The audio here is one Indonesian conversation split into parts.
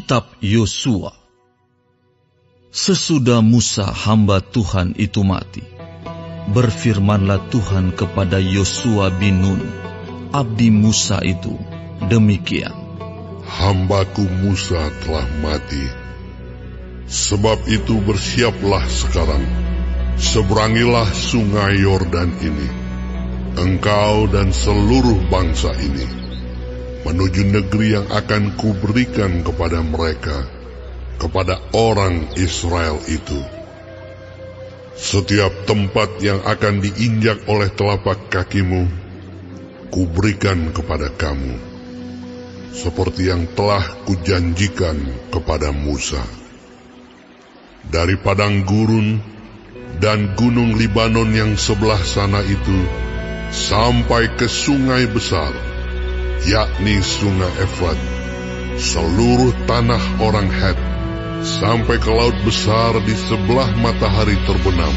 Kitab Yosua. Sesudah Musa hamba Tuhan itu mati, berfirmanlah Tuhan kepada Yosua bin Nun, abdi Musa itu, demikian. Hambaku Musa telah mati. Sebab itu bersiaplah sekarang, seberangilah sungai Yordan ini, engkau dan seluruh bangsa ini, menuju negeri yang akan kuberikan kepada mereka, kepada orang Israel itu. Setiap tempat yang akan diinjak oleh telapak kakimu, kuberikan kepada kamu, seperti yang telah kujanjikan kepada Musa. Dari padang gurun dan gunung Libanon yang sebelah sana itu, sampai ke sungai besar, yakni sungai Efrat, seluruh tanah orang Het, sampai ke laut besar di sebelah matahari terbenam,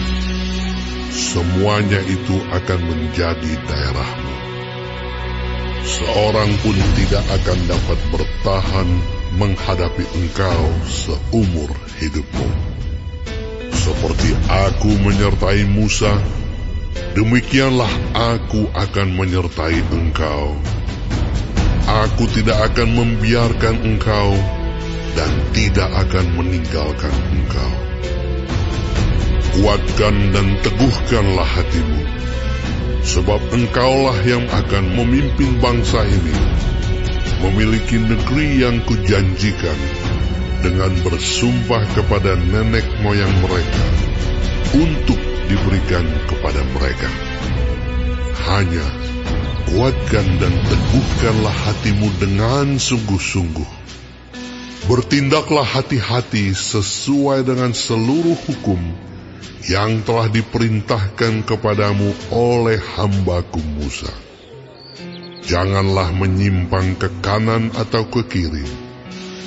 semuanya itu akan menjadi daerahmu. Seorang pun tidak akan dapat bertahan menghadapi engkau seumur hidupmu. Seperti aku menyertai Musa, demikianlah aku akan menyertai engkau. Aku tidak akan membiarkan engkau dan tidak akan meninggalkan engkau. Kuatkan dan teguhkanlah hatimu, sebab engkaulah yang akan memimpin bangsa ini, memiliki negeri yang kujanjikan, dengan bersumpah kepada nenek moyang mereka, untuk diberikan kepada mereka. Hanya kuatkan dan teguhkanlah hatimu dengan sungguh-sungguh. Bertindaklah hati-hati sesuai dengan seluruh hukum yang telah diperintahkan kepadamu oleh hambaku Musa. Janganlah menyimpang ke kanan atau ke kiri,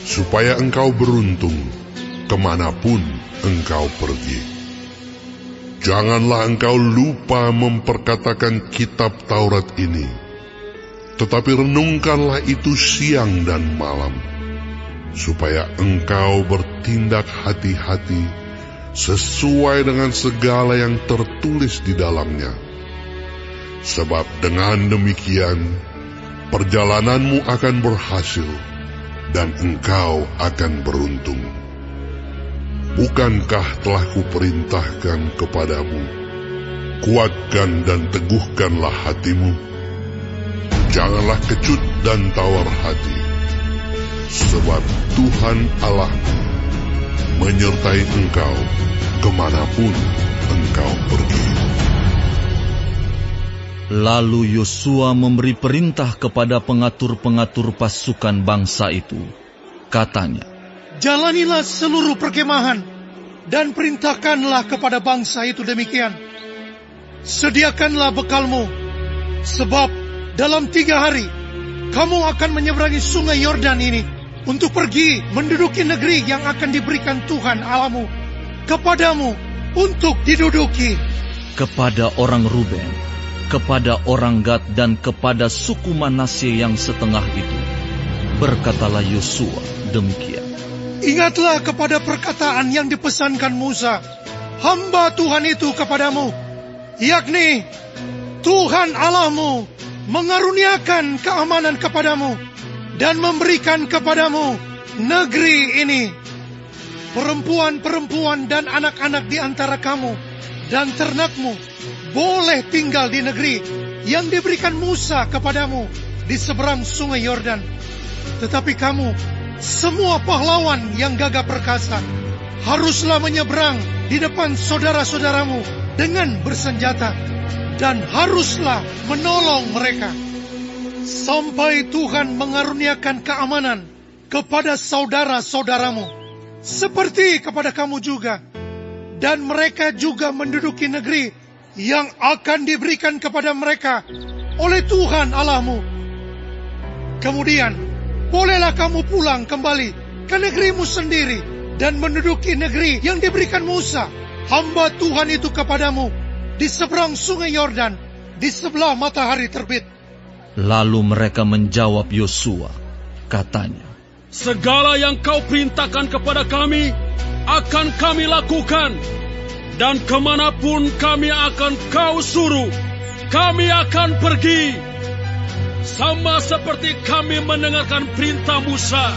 supaya engkau beruntung kemanapun engkau pergi. Janganlah engkau lupa memperkatakan kitab Taurat ini, tetapi renungkanlah itu siang dan malam, supaya engkau bertindak hati-hati sesuai dengan segala yang tertulis di dalamnya. Sebab dengan demikian, perjalananmu akan berhasil, dan engkau akan beruntung. Bukankah telah kuperintahkan kepadamu, kuatkan dan teguhkanlah hatimu? Janganlah kecut dan tawar hati, sebab Tuhan Allahmu menyertai engkau kemanapun engkau pergi. Lalu Yosua memberi perintah kepada pengatur-pengatur pasukan bangsa itu. Katanya, jalanilah seluruh perkemahan dan perintahkanlah kepada bangsa itu demikian. Sediakanlah bekalmu, sebab dalam 3 hari kamu akan menyeberangi sungai Yordan ini untuk pergi menduduki negeri yang akan diberikan Tuhan Allahmu kepadamu untuk diduduki. Kepada orang Ruben, kepada orang Gad, dan kepada suku Manasye yang setengah itu, berkatalah Yosua demikian. Ingatlah kepada perkataan yang dipesankan Musa, hamba Tuhan itu kepadamu, yakni Tuhan Allahmu mengaruniakan keamanan kepadamu dan memberikan kepadamu negeri ini. Perempuan-perempuan dan anak-anak di antara kamu dan ternakmu boleh tinggal di negeri yang diberikan Musa kepadamu di seberang sungai Yordan. Tetapi kamu, semua pahlawan yang gagah perkasa, haruslah menyeberang di depan saudara-saudaramu dengan bersenjata, dan haruslah menolong mereka, sampai Tuhan mengaruniakan keamanan kepada saudara-saudaramu, seperti kepada kamu juga, dan mereka juga menduduki negeri yang akan diberikan kepada mereka oleh Tuhan Allahmu. Kemudian, bolehlah kamu pulang kembali ke negerimu sendiri dan menduduki negeri yang diberikan Musa, hamba Tuhan itu kepadamu, di seberang sungai Yordan, di sebelah matahari terbit. Lalu mereka menjawab Yosua, katanya, segala yang kau perintahkan kepada kami akan kami lakukan, dan kemanapun kami akan kau suruh, kami akan pergi. Sama seperti kami mendengarkan perintah Musa,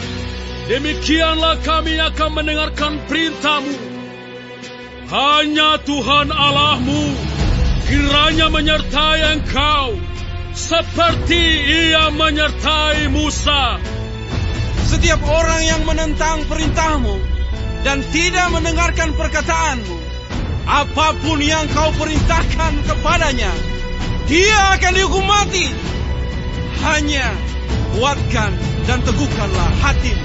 demikianlah kami akan mendengarkan perintah-Mu. Hanya Tuhan Allah-Mu kiranya menyertai engkau, seperti Ia menyertai Musa. Setiap orang yang menentang perintah-Mu dan tidak mendengarkan perkataan-Mu, apapun yang kau perintahkan kepadanya, dia akan dihukum mati. Hanya kuatkan dan teguhkanlah hatimu.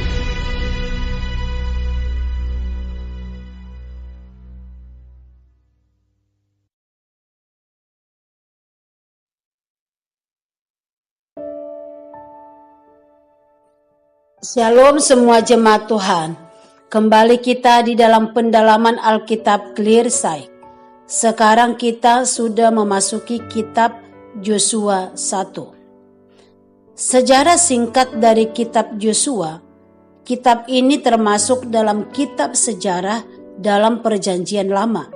Shalom semua jemaat Tuhan. Kembali kita di dalam pendalaman Alkitab Clear Sight. Sekarang kita sudah memasuki kitab Yosua 1. Sejarah singkat dari kitab Yosua. Kitab ini termasuk dalam kitab sejarah dalam Perjanjian Lama.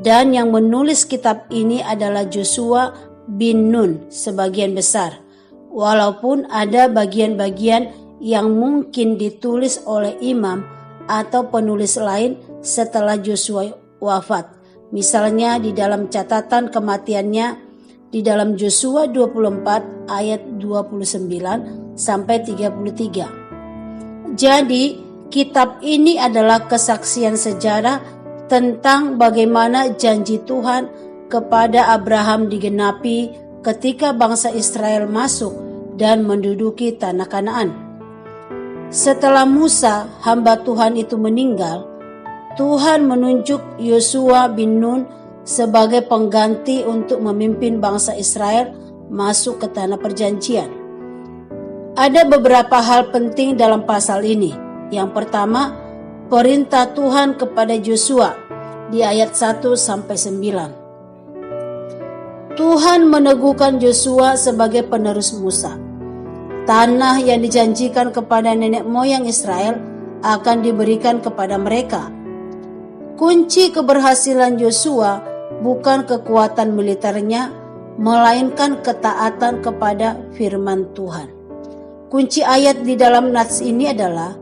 Dan yang menulis kitab ini adalah Yosua bin Nun sebagian besar. Walaupun ada bagian-bagian yang mungkin ditulis oleh imam atau penulis lain setelah Yosua wafat. Misalnya di dalam catatan kematiannya di dalam Yosua 24 ayat 29 sampai 33. Jadi kitab ini adalah kesaksian sejarah tentang bagaimana janji Tuhan kepada Abraham digenapi ketika bangsa Israel masuk dan menduduki tanah Kanaan. Setelah Musa, hamba Tuhan itu meninggal, Tuhan menunjuk Yosua bin Nun sebagai pengganti untuk memimpin bangsa Israel masuk ke tanah perjanjian. Ada beberapa hal penting dalam pasal ini. Yang pertama, perintah Tuhan kepada Yosua di ayat 1-9. Tuhan meneguhkan Yosua sebagai penerus Musa. Tanah yang dijanjikan kepada nenek moyang Israel akan diberikan kepada mereka. Kunci keberhasilan Yosua bukan kekuatan militernya, melainkan ketaatan kepada firman Tuhan. Kunci ayat di dalam nats ini adalah,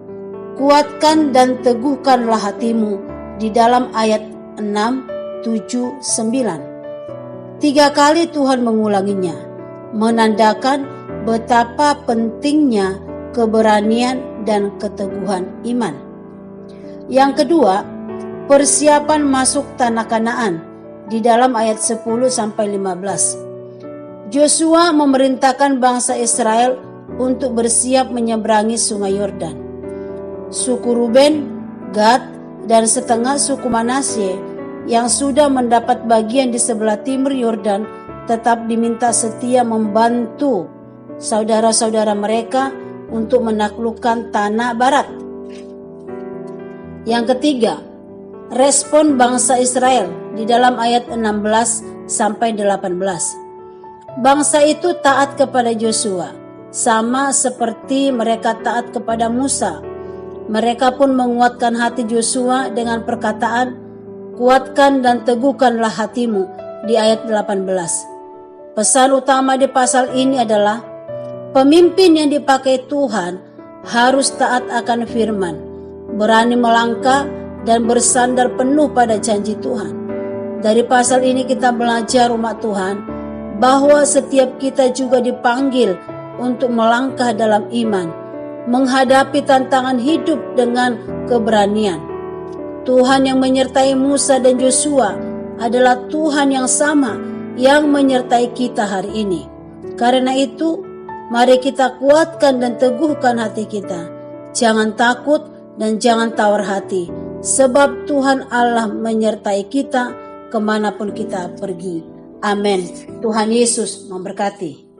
kuatkan dan teguhkanlah hatimu, di dalam ayat 6, 7, 9. 3 kali Tuhan mengulanginya, menandakan betapa pentingnya keberanian dan keteguhan iman. Yang kedua, persiapan masuk tanah Kanaan di dalam ayat 10-15. Yosua memerintahkan bangsa Israel untuk bersiap menyeberangi sungai Yordan. Suku Ruben, Gad, dan setengah suku Manasye yang sudah mendapat bagian di sebelah timur Yordan tetap diminta setia membantu saudara-saudara mereka untuk menaklukkan tanah barat. Yang ketiga, respon bangsa Israel di dalam ayat 16-18. Bangsa itu taat kepada Yosua, sama seperti mereka taat kepada Musa. Mereka pun menguatkan hati Yosua dengan perkataan, kuatkan dan teguhkanlah hatimu, di ayat 18. Pesan utama di pasal ini adalah, pemimpin yang dipakai Tuhan harus taat akan firman, berani melangkah dan bersandar penuh pada janji Tuhan. Dari pasal ini kita belajar umat Tuhan bahwa setiap kita juga dipanggil untuk melangkah dalam iman, menghadapi tantangan hidup dengan keberanian. Tuhan yang menyertai Musa dan Yosua adalah Tuhan yang sama yang menyertai kita hari ini. Karena itu, mari kita kuatkan dan teguhkan hati kita. Jangan takut dan jangan tawar hati, sebab Tuhan Allah menyertai kita kemanapun kita pergi. Amin. Tuhan Yesus memberkati.